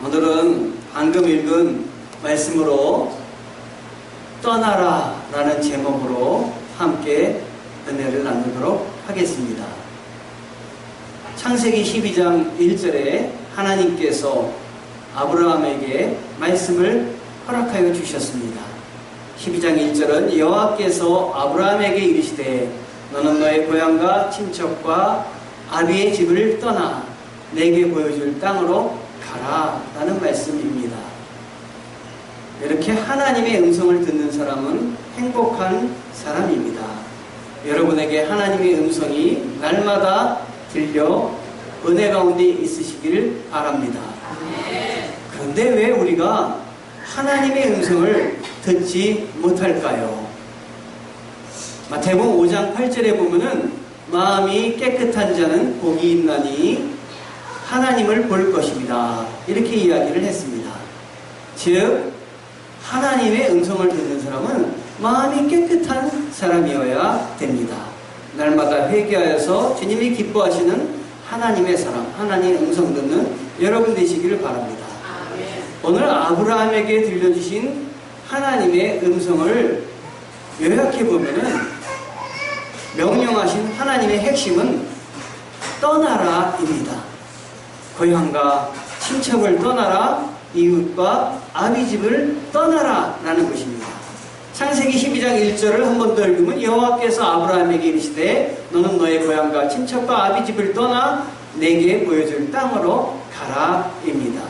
오늘은 방금 읽은 말씀으로 떠나라 라는 제목으로 함께 은혜를 나누도록 하겠습니다. 창세기 12장 1절에 하나님께서 아브라함에게 말씀을 허락하여 주셨습니다. 12장 1절은 여호와께서 아브라함에게 이르시되 너는 너의 고향과 친척과 아비의 집을 떠나 내게 보여줄 땅으로 가라 라는 말씀입니다. 이렇게 하나님의 음성을 듣는 사람은 행복한 사람입니다. 여러분에게 하나님의 음성이 날마다 들려 은혜 가운데 있으시길 바랍니다. 그런데 왜 우리가 하나님의 음성을 듣지 못할까요? 마태복음 5장 8절에 보면은 마음이 깨끗한 자는 복이 있나니 하나님을 볼 것입니다. 이렇게 이야기를 했습니다. 즉 하나님의 음성을 듣는 사람은 마음이 깨끗한 사람이어야 됩니다. 날마다 회개하여서 주님이 기뻐하시는 하나님의 사람, 하나님의 음성 듣는 여러분 되시기를 바랍니다. 오늘 아브라함에게 들려주신 하나님의 음성을 요약해보면은 명령하신 하나님의 핵심은 떠나라입니다. 고향과 친척을 떠나라, 이웃과 아비집을 떠나라 라는 것입니다. 창세기 12장 1절을 한 번 더 읽으면 여호와께서 아브라함에게 이르시되 너는 너의 고향과 친척과 아비집을 떠나 내게 보여줄 땅으로 가라입니다.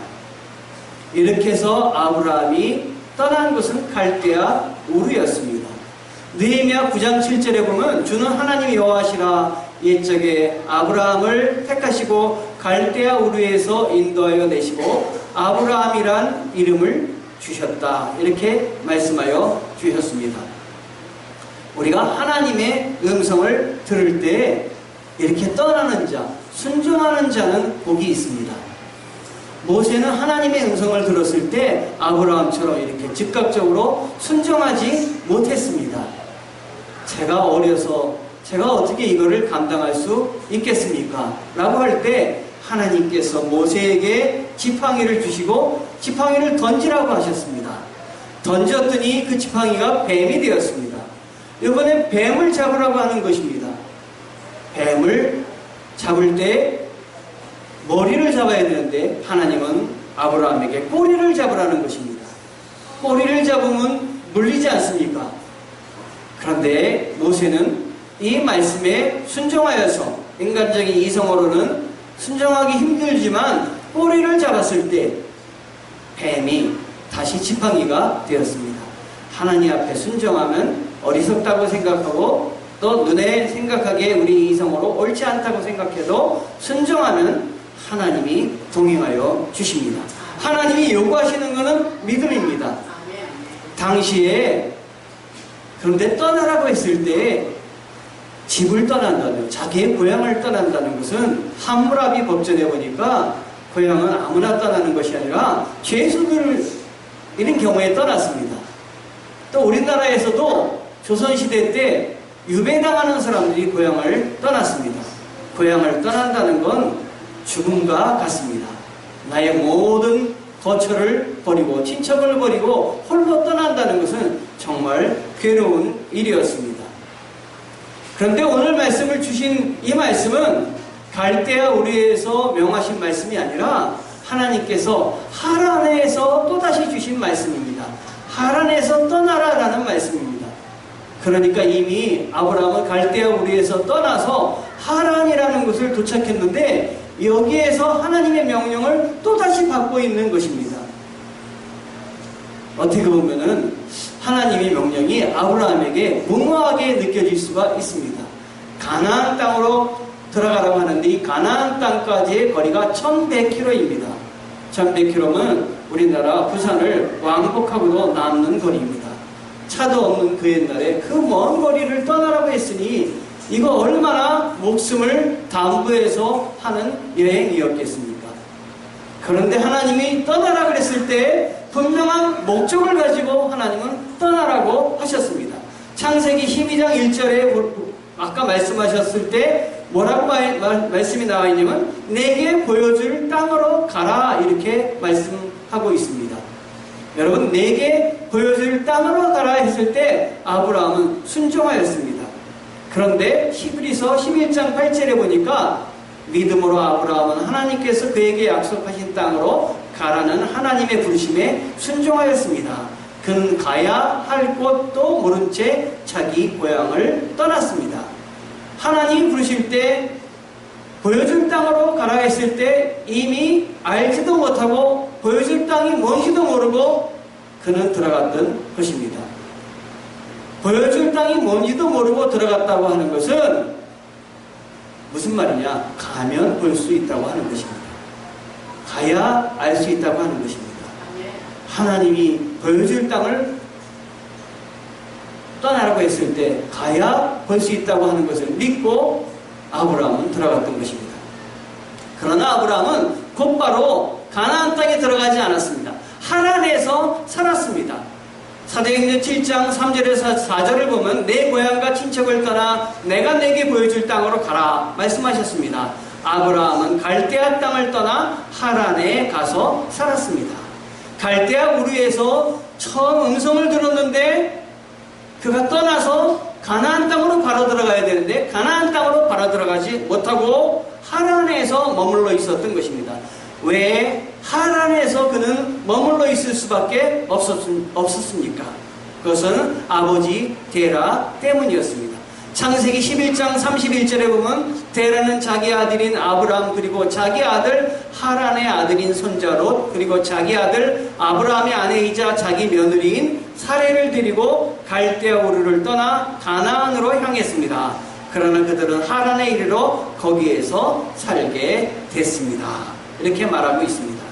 이렇게 해서 아브라함이 떠난 곳은 갈대아 우르였습니다. 느헤미야 9장 7절에 보면 주는 하나님 여호와시라 옛적에 아브라함을 택하시고 갈대아 우르에서 인도하여 내시고 아브라함이란 이름을 주셨다. 이렇게 말씀하여 주셨습니다. 우리가 하나님의 음성을 들을 때 이렇게 떠나는 자, 순종하는 자는 복이 있습니다. 모세는 하나님의 음성을 들었을 때 아브라함처럼 이렇게 즉각적으로 순종하지 못했습니다. 제가 어려서 제가 어떻게 이거를 감당할 수 있겠습니까? 라고 할 때 하나님께서 모세에게 지팡이를 주시고 지팡이를 던지라고 하셨습니다. 던졌더니 그 지팡이가 뱀이 되었습니다. 이번엔 뱀을 잡으라고 하는 것입니다. 뱀을 잡을 때 머리를 잡아야 되는데 하나님은 아브라함에게 꼬리를 잡으라는 것입니다. 꼬리를 잡으면 물리지 않습니까? 그런데 모세는 이 말씀에 순종하여서 인간적인 이성으로는 순종하기 힘들지만 꼬리를 잡았을 때 뱀이 다시 지팡이가 되었습니다. 하나님 앞에 순종하면 어리석다고 생각하고 또 눈에 생각하기에 우리 이성으로 옳지 않다고 생각해도 순종하면 하나님이 동행하여 주십니다. 하나님이 요구하시는 것은 믿음입니다. 당시에 그런데 떠나라고 했을 때 집을 떠난다는, 자기의 고향을 떠난다는 것은 함무라비 법전에 보니까 고향은 아무나 떠나는 것이 아니라 죄수들 이런 경우에 떠났습니다. 또 우리나라에서도 조선시대 때 유배당하는 사람들이 고향을 떠났습니다. 고향을 떠난다는 건 죽음과 같습니다. 나의 모든 거처를 버리고 친척을 버리고 홀로 떠난다는 것은 정말 괴로운 일이었습니다. 그런데 오늘 말씀을 주신 이 말씀은 갈대아 우르에서 명하신 말씀이 아니라 하나님께서 하란에서 또다시 주신 말씀입니다. 하란에서 떠나라라는 말씀입니다. 그러니까 이미 아브라함은 갈대아 우르에서 떠나서 하란이라는 곳을 도착했는데 여기에서 하나님의 명령을 또다시 받고 있는 것입니다. 어떻게 보면은 하나님의 명령이 아브라함에게 무모하게 느껴질 수가 있습니다. 가나안 땅으로 들어가라고 하는데 이 가나안 땅까지의 거리가 1100km입니다. 1100km면 우리나라 부산을 왕복하고도 남는 거리입니다. 차도 없는 그 옛날에 그 먼 거리를 떠나라고 했으니 이거 얼마나 목숨을 담보해서 하는 여행이었겠습니까? 그런데 하나님이 떠나라 그랬을 때 분명한 목적을 가지고 하나님은 떠나라고 하셨습니다. 창세기 12장 1절에 아까 말씀하셨을 때 뭐라고 말씀이 나와 있냐면 내게 보여줄 땅으로 가라 이렇게 말씀하고 있습니다. 여러분, 내게 보여줄 땅으로 가라 했을 때 아브라함은 순종하였습니다. 그런데 히브리서 11장 8절에 보니까 믿음으로 아브라함은 하나님께서 그에게 약속하신 땅으로 가라는 하나님의 부르심에 순종하였습니다. 그는 가야 할 곳도 모른 채 자기 고향을 떠났습니다. 하나님이 부르실 때 보여줄 땅으로 가라 했을 때 이미 알지도 못하고 보여줄 땅이 뭔지도 모르고 그는 들어갔던 것입니다. 보여줄 땅이 뭔지도 모르고 들어갔다고 하는 것은 무슨 말이냐? 가면 볼 수 있다고 하는 것입니다. 가야 알 수 있다고 하는 것입니다. 하나님이 보여줄 땅을 떠나라고 했을 때 가야 볼 수 있다고 하는 것을 믿고 아브라함은 들어갔던 것입니다. 그러나 아브라함은 곧바로 가나안 땅에 들어가지 않았습니다. 하란에서 살았습니다. 사도행전 7장 3절에서 4절을 보면 내 고향과 친척을 떠나 내가 내게 보여줄 땅으로 가라 말씀하셨습니다. 아브라함은 갈대아 땅을 떠나 하란에 가서 살았습니다. 갈대아 우르에서 처음 음성을 들었는데 그가 떠나서 가나안 땅으로 바로 들어가야 되는데 가나안 땅으로 바로 들어가지 못하고 하란에서 머물러 있었던 것입니다. 왜 하란에서 그는 머물러 있을 수밖에 없었습니까? 그것은 아버지 데라 때문이었습니다. 창세기 11장 31절에 보면 데라는 자기 아들인 아브라함 그리고 자기 아들 하란의 아들인 손자 롯 그리고 자기 아들 아브라함의 아내이자 자기 며느리인 사레를 데리고 갈대아 우르를 떠나 가나안으로 향했습니다. 그러나 그들은 하란에 이르러 거기에서 살게 됐습니다. 이렇게 말하고 있습니다.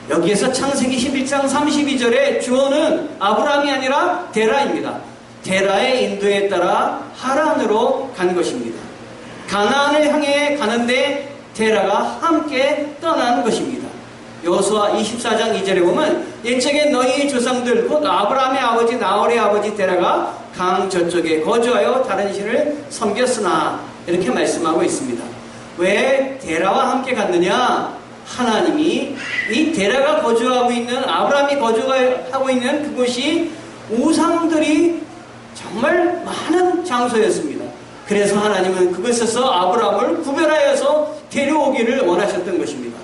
여기에서 창세기 11장 32절의 주어는 아브라함이 아니라 데라입니다. 데라의 인도에 따라 하란으로 간 것입니다. 가나안을 향해 가는데 데라가 함께 떠난 것입니다. 여호수아 24장 2절에 보면 옛적에 너희 조상들 곧 아브라함의 아버지 나홀의 아버지 데라가 강 저쪽에 거주하여 다른 신을 섬겼으나 이렇게 말씀하고 있습니다. 왜 데라와 함께 갔느냐? 하나님이 이 데라가 거주하고 있는 아브라함이 거주하고 있는 그곳이 우상들이 정말 많은 장소였습니다. 그래서 하나님은 그곳에서 아브라함을 구별하여서 데려오기를 원하셨던 것입니다.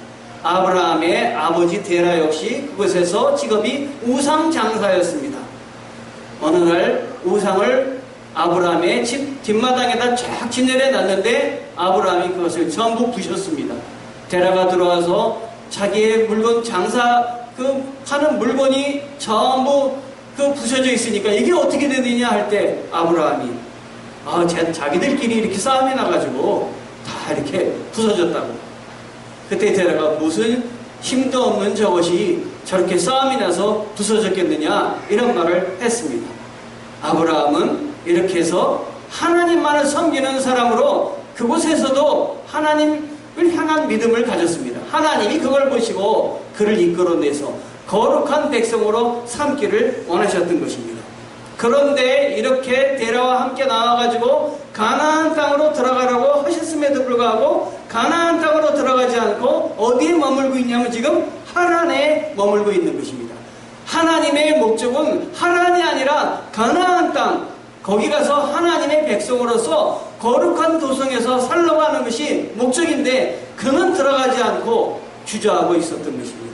아브라함의 아버지 데라 역시 그곳에서 직업이 우상 장사였습니다. 어느 날 우상을 아브라함의 집 뒷마당에다 쫙 진열해 놨는데 아브라함이 그것을 전부 부셨습니다. 데라가 들어와서 자기의 물건 하는 물건이 전부 부서져 있으니까 이게 어떻게 되느냐 할 때 아브라함이 자기들끼리 이렇게 싸움이 나가지고 다 이렇게 부서졌다고. 그때 데라가 무슨 힘도 없는 저것이 저렇게 싸움이 나서 부서졌겠느냐 이런 말을 했습니다. 아브라함은 이렇게 해서 하나님만을 섬기는 사람으로 그곳에서도 하나님을 향한 믿음을 가졌습니다. 하나님이 그걸 보시고 그를 이끌어내서 거룩한 백성으로 삼기를 원하셨던 것입니다. 그런데 이렇게 데라와 함께 나와가지고 가나안 땅으로 들어가라고 하셨음에도 불구하고 가나안 땅으로 들어가지 않고 어디에 머물고 있냐면 지금 하란에 머물고 있는 것입니다. 하나님의 목적은 하란이 아니라 가나안 땅, 거기 가서 하나님의 백성으로서 거룩한 도성에서 살러가는 것이 목적인데 그는 들어가지 않고 주저하고 있었던 것입니다.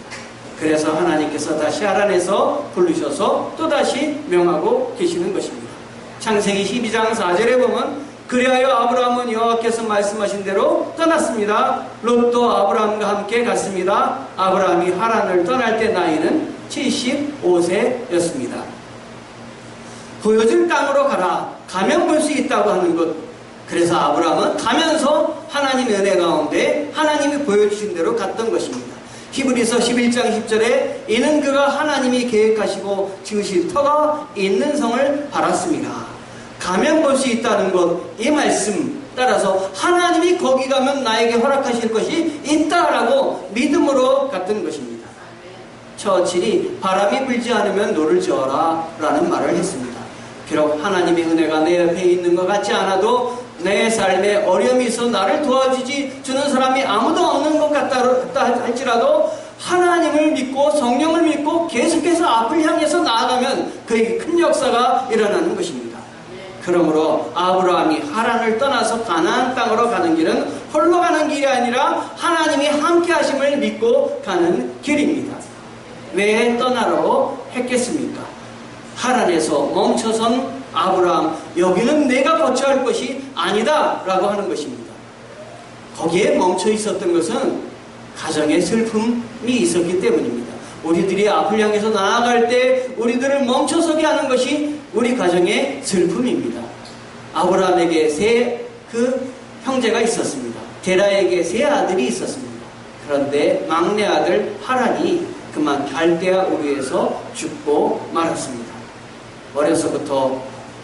그래서 하나님께서 다시 하란에서 부르셔서 또다시 명하고 계시는 것입니다. 창세기 12장 4절에 보면 그리하여 아브라함은 여호와께서 말씀하신 대로 떠났습니다. 롯도 아브라함과 함께 갔습니다. 아브라함이 하란을 떠날 때 나이는 75세였습니다. 보여줄 땅으로 가라. 가면 볼 수 있다고 하는 것. 그래서 아브라함은 가면서 하나님의 은혜 가운데 하나님이 보여주신 대로 갔던 것입니다. 히브리서 11장 10절에 이는 그가 하나님이 계획하시고 지으실 터가 있는 성을 바랐습니다. 가면 볼 수 있다는 것, 이 말씀 따라서 하나님이 거기 가면 나에게 허락하실 것이 있다라고 믿음으로 갔던 것입니다. 처칠이 바람이 불지 않으면 노를 저어라 라는 말을 했습니다. 비록 하나님의 은혜가 내 옆에 있는 것 같지 않아도 내 삶에 어려움이 있어 나를 도와주지 주는 사람이 아무도 없는 것 같다 할지라도 하나님을 믿고 성령을 믿고 계속해서 앞을 향해서 나아가면 그에게 큰 역사가 일어나는 것입니다. 그러므로 아브라함이 하란을 떠나서 가나안 땅으로 가는 길은 홀로 가는 길이 아니라 하나님이 함께 하심을 믿고 가는 길입니다. 왜 떠나라고 했겠습니까? 하란에서 멈춰선 아브라함, 여기는 내가 거쳐야 할 것이 아니다 라고 하는 것입니다. 거기에 멈춰 있었던 것은 가정의 슬픔이 있었기 때문입니다. 우리들이 앞을 향해서 나아갈 때 우리들을 멈춰서게 하는 것이 우리 가정의 슬픔입니다. 아브라함에게 그 형제가 있었습니다. 데라에게 3 아들이 있었습니다. 그런데 막내 아들 하란이 그만 갈대아 우르에서 죽고 말았습니다. 어려서부터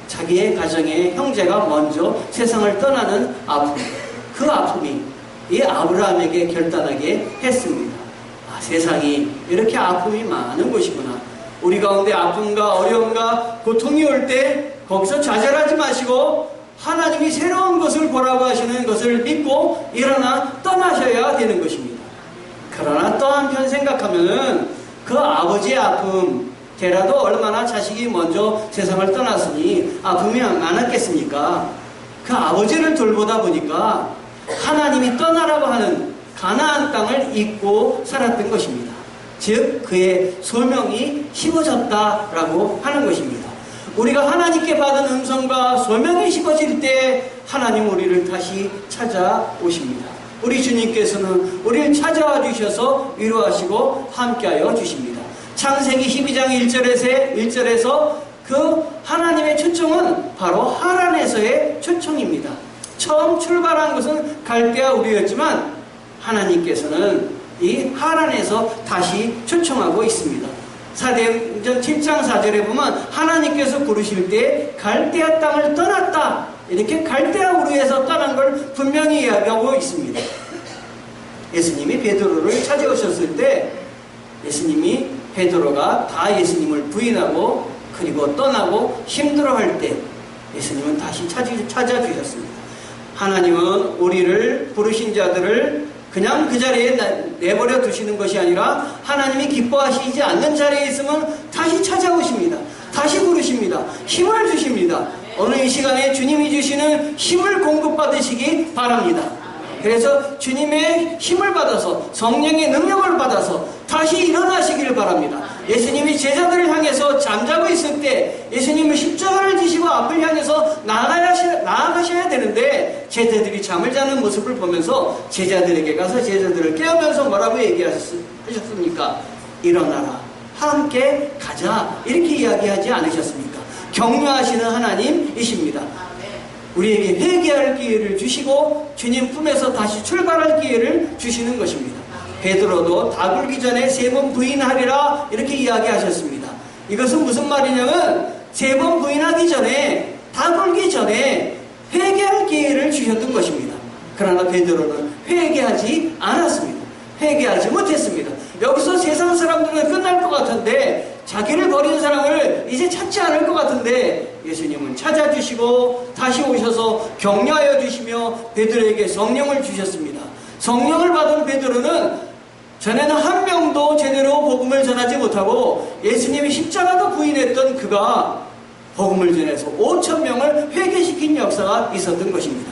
자기의 가정의 형제가 먼저 세상을 떠나는 아픔, 그 아픔이 이 아브라함에게 결단하게 했습니다. 세상이 이렇게 아픔이 많은 곳이구나. 우리 가운데 아픔과 어려움과 고통이 올 때 거기서 좌절하지 마시고 하나님이 새로운 것을 보라고 하시는 것을 믿고 일어나 떠나셔야 되는 것입니다. 그러나 또 한편 생각하면은 그 아버지의 아픔, 데라도 얼마나 자식이 먼저 세상을 떠났으니 아픔이 많았겠습니까? 그 아버지를 돌보다 보니까 하나님이 떠나라고 하는 가나안 땅을 잊고 살았던 것입니다. 즉 그의 소명이 씹어졌다라고 하는 것입니다. 우리가 하나님께 받은 음성과 소명이 씹어질 때 하나님 우리를 다시 찾아오십니다. 우리 주님께서는 우리를 찾아와 주셔서 위로하시고 함께하여 주십니다. 창세기 12장 1절에서 그 하나님의 초청은 바로 하란에서의 초청입니다. 처음 출발한 것은 갈대아 우르였지만 하나님께서는 이 하란에서 다시 초청하고 있습니다. 사도행전 7장 4절에 보면 하나님께서 부르실 때 갈대아 땅을 떠났다, 이렇게 갈대아 우르에서 떠난 걸 분명히 이야기하고 있습니다. 예수님이 베드로를 찾아오셨을 때 예수님이 베드로가 다 예수님을 부인하고 그리고 떠나고 힘들어할 때 예수님은 다시 찾아주셨습니다. 하나님은 우리를 부르신 자들을 그냥 그 자리에 내버려 두시는 것이 아니라 하나님이 기뻐하시지 않는 자리에 있으면 다시 찾아오십니다. 다시 부르십니다. 힘을 주십니다. 오늘 이 시간에 주님이 주시는 힘을 공급받으시기 바랍니다. 그래서 주님의 힘을 받아서 성령의 능력을 받아서 다시 일어나시기를 바랍니다. 예수님이 제자들을 향해서 잠자고 있을 때 예수님은 십자가를 지시고 앞을 향해서 나아가셔야 되는데 제자들이 잠을 자는 모습을 보면서 제자들에게 가서 제자들을 깨우면서 뭐라고 얘기하셨습니까? 일어나라, 함께 가자, 이렇게 이야기하지 않으셨습니까? 격려하시는 하나님이십니다. 우리에게 회개할 기회를 주시고 주님 품에서 다시 출발할 기회를 주시는 것입니다. 베드로도 다 굴기 전에 3번 부인하리라 이렇게 이야기하셨습니다. 이것은 무슨 말이냐면 3번 부인하기 전에, 다 굴기 전에 회개할 기회를 주셨던 것입니다. 그러나 베드로는 회개하지 않았습니다. 회개하지 못했습니다. 여기서 세상 사람들은 끝날 것 같은데, 자기를 버린 사람을 이제 찾지 않을 것 같은데 예수님은 찾아주시고 다시 오셔서 격려하여 주시며 베드로에게 성령을 주셨습니다. 성령을 받은 베드로는 전에는 한 명도 제대로 복음을 전하지 못하고 예수님이 십자가도 부인했던 그가 복음을 전해서 5,000명을 회개시킨 역사가 있었던 것입니다.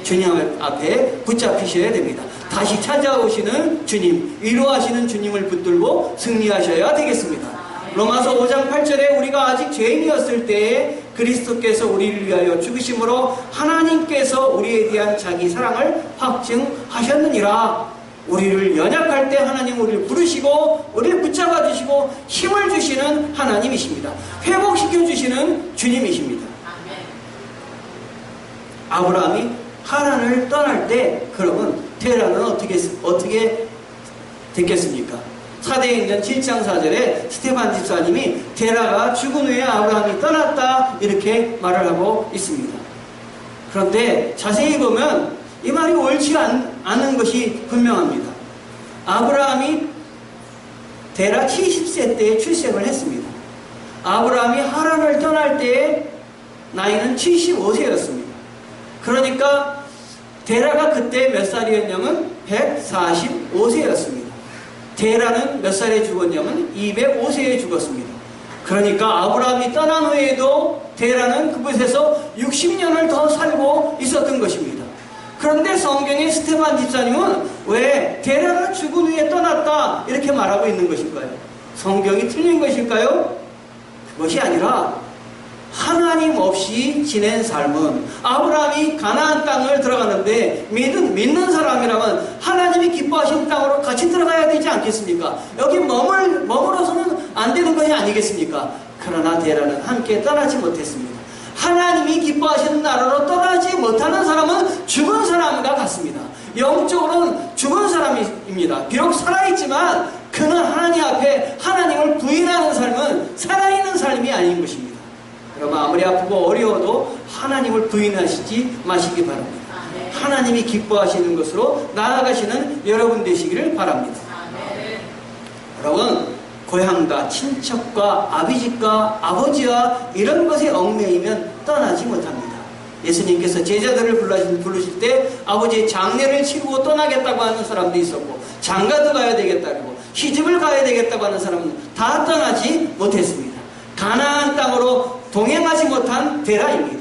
주님 앞에 붙잡히셔야 됩니다. 다시 찾아오시는 주님, 위로하시는 주님을 붙들고 승리하셔야 되겠습니다. 로마서 5장 8절에 우리가 아직 죄인이었을 때에 그리스도께서 우리를 위하여 죽으심으로 하나님께서 우리에 대한 자기 사랑을 확증하셨느니라. 우리를 연약할 때 하나님 우리를 부르시고 우리를 붙잡아 주시고 힘을 주시는 하나님이십니다. 회복시켜 주시는 주님이십니다. 아브라함이 하란을 떠날 때 그러면 테라는 어떻게 됐겠습니까? 사도행전 7장 4절에 스테반 집사님이 테라가 죽은 후에 아브라함이 떠났다 이렇게 말을 하고 있습니다. 그런데 자세히 보면 이 말이 옳지 않은 것이 분명합니다. 아브라함이 테라 70세 때에 출생을 했습니다. 아브라함이 하란을 떠날 때의 나이는 75세였습니다. 그러니까 데라가 그때 몇 살이었냐면 145세였습니다. 데라는 몇 살에 죽었냐면 205세에 죽었습니다. 그러니까 아브라함이 떠난 후에도 데라는 그곳에서 60년을 더 살고 있었던 것입니다. 그런데 성경의 스테반 집사님은 왜 데라가 죽은 후에 떠났다 이렇게 말하고 있는 것일까요? 성경이 틀린 것일까요? 그것이 아니라 하나님 없이 지낸 삶은 아브라함이 가나안 땅을 들어가는데 믿는 사람이라면 하나님이 기뻐하신 땅으로 같이 들어가야 되지 않겠습니까? 여기 머물러서는 안 되는 것이 아니겠습니까? 그러나 데라는 함께 떠나지 못했습니다. 하나님이 기뻐하시는 나라로 떠나지 못하는 사람은 죽은 사람과 같습니다. 영적으로는 죽은 사람입니다. 비록 살아있지만 그는 하나님 앞에 하나님을 부인하는 삶은 살아있는 삶이 아닌 것입니다. 여러분 아무리 아프고 어려워도 하나님을 부인하시지 마시기 바랍니다. 하나님이 기뻐하시는 것으로 나아가시는 여러분 되시기를 바랍니다. 여러분 고향과 친척과 아비집과 아버지와 이런 것에 얽매이면 떠나지 못합니다. 예수님께서 제자들을 부르실 때 아버지의 장례를 치르고 떠나겠다고 하는 사람도 있었고 장가도 가야 되겠다고 시집을 가야 되겠다고 하는 사람은 다 떠나지 못했습니다. 가나안 땅으로 동행하지 못한 데라입니다.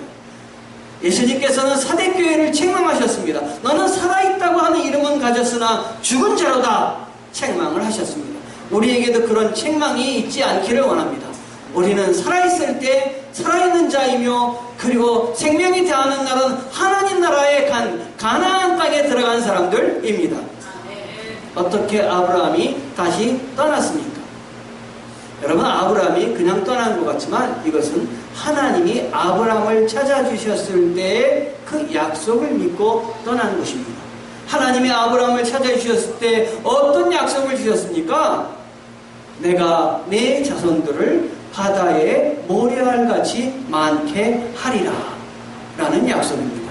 예수님께서는 사대교회를 책망하셨습니다. 너는 살아있다고 하는 이름은 가졌으나 죽은 자로다 책망을 하셨습니다. 우리에게도 그런 책망이 있지 않기를 원합니다. 우리는 살아있을 때 살아있는 자이며 그리고 생명이 대하는 날은 하나님 나라에 가나안 땅에 들어간 사람들입니다. 어떻게 아브라함이 다시 떠났습니까? 여러분 아브라함이 그냥 떠난 것 같지만 이것은 하나님이 아브라함을 찾아주셨을 때의 그 약속을 믿고 떠난 것입니다. 하나님이 아브라함을 찾아주셨을 때 어떤 약속을 주셨습니까? 내가 내 자손들을 바다에 모래알같이 많게 하리라 라는 약속입니다.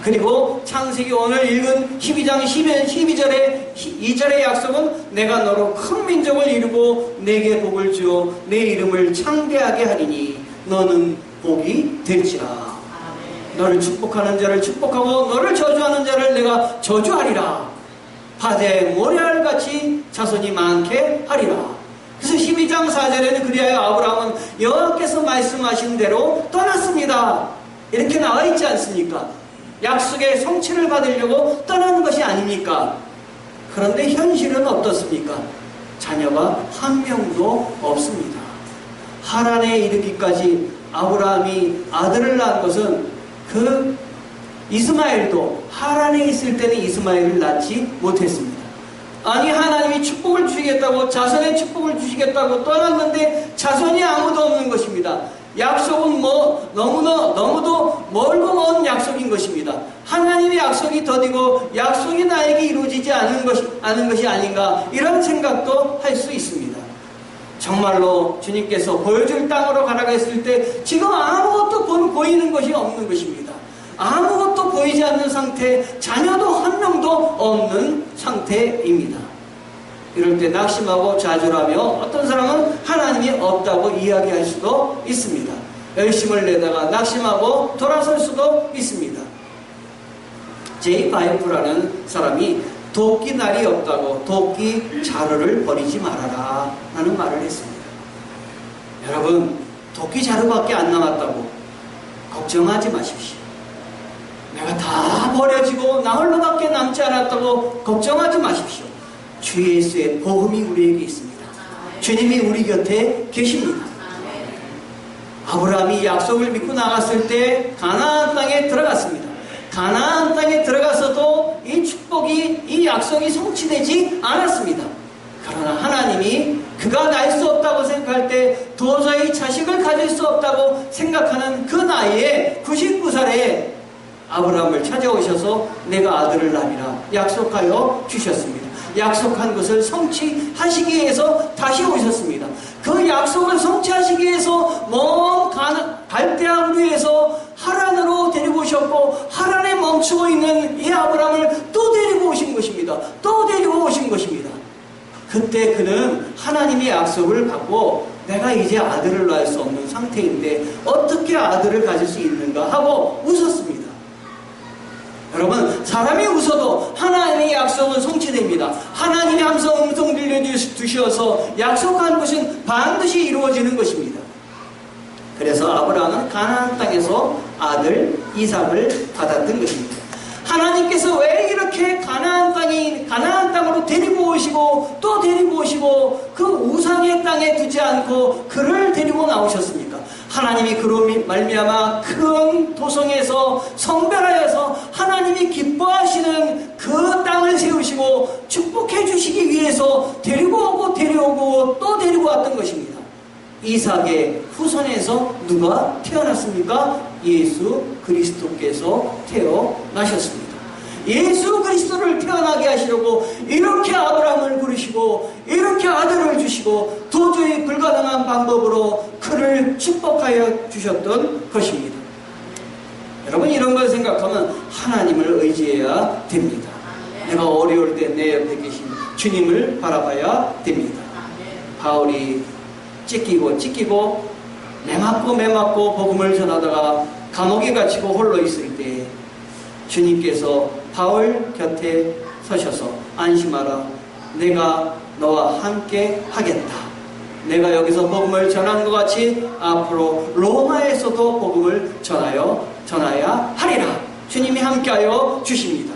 그리고 창세기 오늘 읽은 12장 12절의 2절의 약속은 내가 너로 큰 민족을 이루고 내게 복을 주어 내 이름을 창대하게 하리니 너는 복이 될지라. 너를 축복하는 자를 축복하고 너를 저주하는 자를 내가 저주하리라. 바다에 모래알같이 자손이 많게 하리라. 그래서 12장 4절에는 그리하여 아브라함은 여호와께서 말씀하신 대로 떠났습니다. 이렇게 나와 있지 않습니까? 약속의 성취를 받으려고 떠나는 것이 아닙니까? 그런데 현실은 어떻습니까? 자녀가 한 명도 없습니다. 하란에 이르기까지 아브라함이 아들을 낳은 것은 그 이스마엘도 하란에 있을 때는 이스마엘을 낳지 못했습니다. 아니 하나님이 축복을 주시겠다고 자손의 축복을 주시겠다고 떠났는데 자손이 아무도 없는 것입니다. 약속은 너무도 멀고 먼 약속인 것입니다. 하나님의 약속이 더디고 약속이 나에게 이루어지지 않은 것이 아닌가 이런 생각도 할 수 있습니다. 정말로 주님께서 보여줄 땅으로 가라고 했을 때 지금 아무것도 보이는 것이 없는 것입니다. 아무것도 보이지 않는 상태, 자녀도 한 명도 없는 상태입니다. 이럴 때 낙심하고 좌절하며 어떤 사람은 하나님이 없다고 이야기할 수도 있습니다. 열심을 내다가 낙심하고 돌아설 수도 있습니다. 제이 바이프라는 사람이 도끼 날이 없다고 도끼 자루를 버리지 말아라 라는 말을 했습니다. 여러분 도끼 자루밖에 안 남았다고 걱정하지 마십시오. 내가 다 버려지고 나 홀로밖에 남지 않았다고 걱정하지 마십시오. 주 예수의 복음이 우리에게 있습니다. 주님이 우리 곁에 계십니다. 아브라함이 약속을 믿고 나갔을 때 가나안 땅에 들어갔습니다. 가나안 땅에 들어가서도 이 축복이, 이 약속이 성취되지 않았습니다. 그러나 하나님이 그가 날 수 없다고 생각할 때 도저히 자식을 가질 수 없다고 생각하는 그 나이에 99살에 아브라함을 찾아오셔서 내가 아들을 낳으리라 약속하여 주셨습니다. 약속한 것을 성취하시기 위해서 다시 오셨습니다. 그 약속을 성취하시기 위해서 먼 갈대아를 위해서 하란으로 데리고 오셨고 하란에 멈추고 있는 이 아브라함을 또 데리고 오신 것입니다. 또 데리고 오신 것입니다. 그때 그는 하나님의 약속을 받고 내가 이제 아들을 낳을 수 없는 상태인데 어떻게 아들을 가질 수 있는가 하고 웃었습니다. 여러분, 사람이 웃어도 하나님의 약속은 성취됩니다. 하나님의 음성 들려주셔서 약속한 것은 반드시 이루어지는 것입니다. 그래서 아브라함은 가나안 땅에서 아들 이삭을 받았던 것입니다. 하나님께서 왜 이렇게 가나안 땅으로 데리고 오시고 또 데리고 오시고 그 우상의 땅에 두지 않고 그를 데리고 나오셨습니까? 하나님이 그로 말미암아 큰 도성에서 성별하여서 하나님이 기뻐하시는 그 땅을 세우시고 축복해 주시기 위해서 데리고 오고 데려오고 또 데리고 왔던 것입니다. 이삭의 후손에서 누가 태어났습니까? 예수 그리스도께서 태어나셨습니다. 예수 그리스도를 태어나게 하시려고 이렇게 아브라함을 부르시고 이렇게 아들을 주시고 도저히 불가능한 방법으로 그를 축복하여 주셨던 것입니다. 여러분, 이런 걸 생각하면 하나님을 의지해야 됩니다. 내가 어려울 때 내 옆에 계신 주님을 바라봐야 됩니다. 바울이 찢기고 매맞고 복음을 전하다가 감옥에 갇히고 홀로 있을 때 주님께서 바울 곁에 서셔서 안심하라, 내가 너와 함께 하겠다. 내가 여기서 복음을 전한 것 같이 앞으로 로마에서도 복음을 전하야 하리라. 주님이 함께하여 주십니다.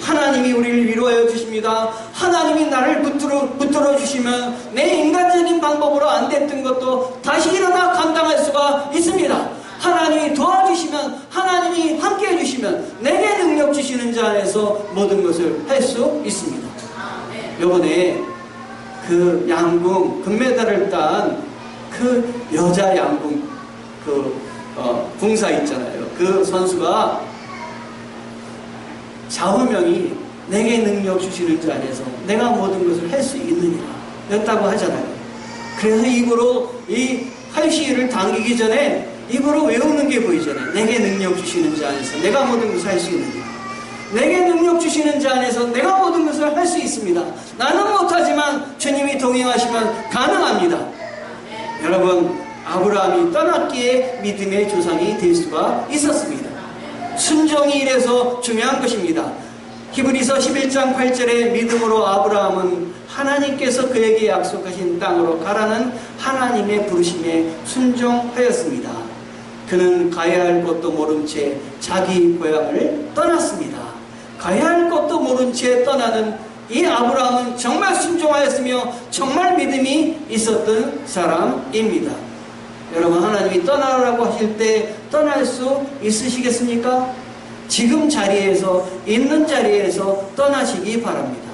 하나님이 우리를 위로하여 주십니다. 하나님이 나를 붙들어 주시면 내 인간적인 방법으로 안 됐던 것도 다시 일어나 감당할 수가 있습니다. 하나님이 도와주시면, 하나님이 함께 해주시면 내게 능력 주시는 자 안에서 모든 것을 할 수 있습니다. 요번에 그 양궁 금메달을 딴 그 여자 양궁 궁사 있잖아요. 그 선수가 좌우명이 내게 능력 주시는 자 안에서 내가 모든 것을 할 수 있느니라 였다고 하잖아요. 그래서 입으로 이 활시위를 당기기 전에 입으로 외우는 게 보이잖아요. 내게 능력 주시는 자 안에서 내가 모든 것을 할 수 있느니라. 내게 능력 주시는 자 안에서 내가 모든 것을 할 수 있습니다. 나는 못하지만 주님이 동행하시면 가능합니다. 여러분, 아브라함이 떠났기에 믿음의 조상이 될 수가 있었습니다. 순종이 이래서 중요한 것입니다. 히브리서 11장 8절에 믿음으로 아브라함은 하나님께서 그에게 약속하신 땅으로 가라는 하나님의 부르심에 순종하였습니다. 그는 가야 할 것도 모른 채 자기 고향을 떠났습니다. 가야 할 것도 모른 채 떠나는 이 아브라함은 정말 순종하였으며 정말 믿음이 있었던 사람입니다. 여러분, 하나님이 떠나라고 하실 때 떠날 수 있으시겠습니까? 지금 자리에서, 있는 자리에서 떠나시기 바랍니다.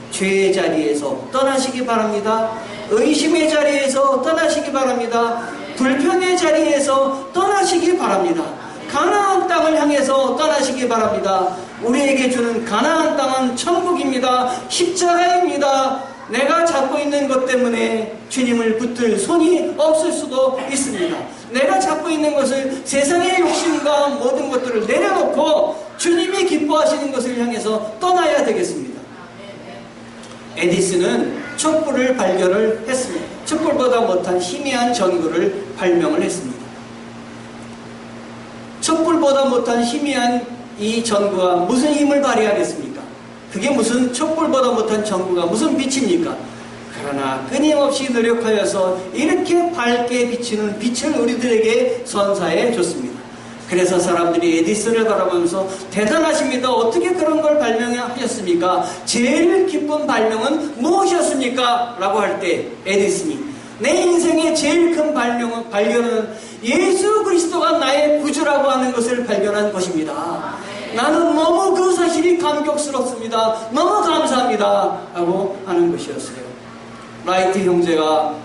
죄의 자리에서 떠나시기 바랍니다. 의심의 자리에서 떠나시기 바랍니다. 불평의 자리에서 떠나시기 바랍니다. 가나안 땅을 향해서 떠나시기 바랍니다. 우리에게 주는 가나안 땅은 천국입니다. 십자가입니다. 내가 잡고 있는 것 때문에 주님을 붙들 손이 없을 수도 있습니다. 내가 잡고 있는 것을, 세상의 욕심과 모든 것들을 내려놓고 주님이 기뻐하시는 것을 향해서 떠나야 되겠습니다. 에디슨은 촛불을 발견을 했습니다. 촛불보다 못한 희미한 전구를 발명을 했습니다. 촛불보다 못한 희미한 이 전구가 무슨 힘을 발휘하겠습니까? 그게 무슨 촛불보다 못한 전구가 무슨 빛입니까? 그러나 끊임없이 노력하여서 이렇게 밝게 비치는 빛을 우리들에게 선사해 줬습니다. 그래서 사람들이 에디슨을 바라보면서 대단하십니다. 어떻게 그런 걸 발명하셨습니까? 제일 기쁜 발명은 무엇이었습니까? 라고 할 때 에디슨이 내 인생의 제일 큰 발견은 예수 그리스도가 나의 구주라고 하는 것을 발견한 것입니다. 나는 너무 그 사실이 감격스럽습니다. 너무 감사합니다. 라고 하는 것이었어요. 라이트 형제가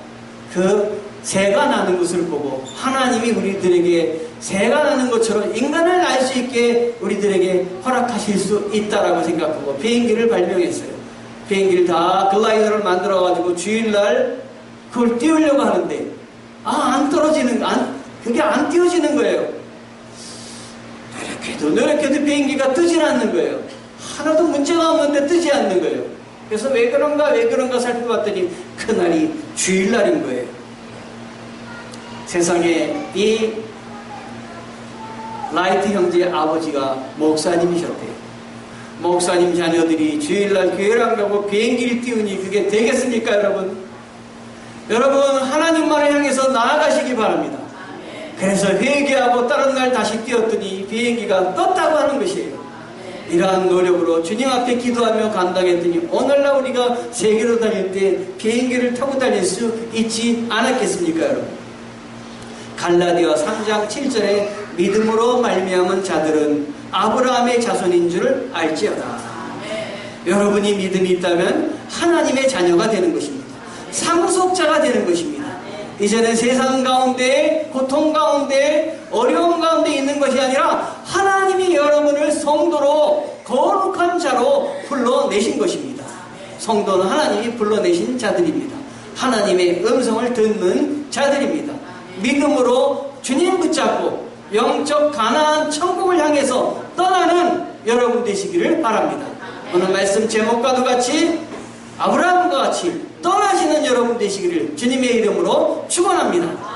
그 새가 나는 것을 보고 하나님이 우리들에게 새가 나는 것처럼 인간을 날 수 있게 우리들에게 허락하실 수 있다라고 생각하고 비행기를 발명했어요. 비행기를 다 글라이더를 만들어가지고 주일날 그걸 띄우려고 하는데 그게 안 띄워지는 거예요. 노력해도 비행기가 뜨질 않는 거예요. 하나도 문제가 없는데 뜨지 않는 거예요. 그래서 왜 그런가 살펴봤더니 그날이 주일날인 거예요. 세상에 이 라이트 형제의 아버지가 목사님이셨대요. 목사님 자녀들이 주일날 교회를 안 가고 비행기를 띄우니 그게 되겠습니까, 여러분? 여러분, 하나님만을 향해서 나아가시기 바랍니다. 그래서 회개하고 다른 날 다시 띄웠더니 비행기가 떴다고 하는 것이에요. 이러한 노력으로 주님 앞에 기도하며 간다했더니 오늘날 우리가 세계로 다닐 때 비행기를 타고 다닐 수 있지 않았겠습니까, 여러분? 갈라디아 3장 7절에 믿음으로 말미암은 자들은 아브라함의 자손인 줄 알지어다. 여러분이 믿음이 있다면 하나님의 자녀가 되는 것입니다. 상속자가 되는 것입니다. 이제는 세상 가운데, 고통 가운데, 어려움 가운데 있는 것이 아니라 하나님이 여러분을 성도로 거룩한 자로 불러내신 것입니다. 성도는 하나님이 불러내신 자들입니다. 하나님의 음성을 듣는 자들입니다. 믿음으로 주님 붙잡고 영적 가나안 천국을 향해서 떠나는 여러분 되시기를 바랍니다. 오늘 말씀 제목과도 같이 아브라함과 같이 떠나시는 여러분 되시기를 주님의 이름으로 축원합니다.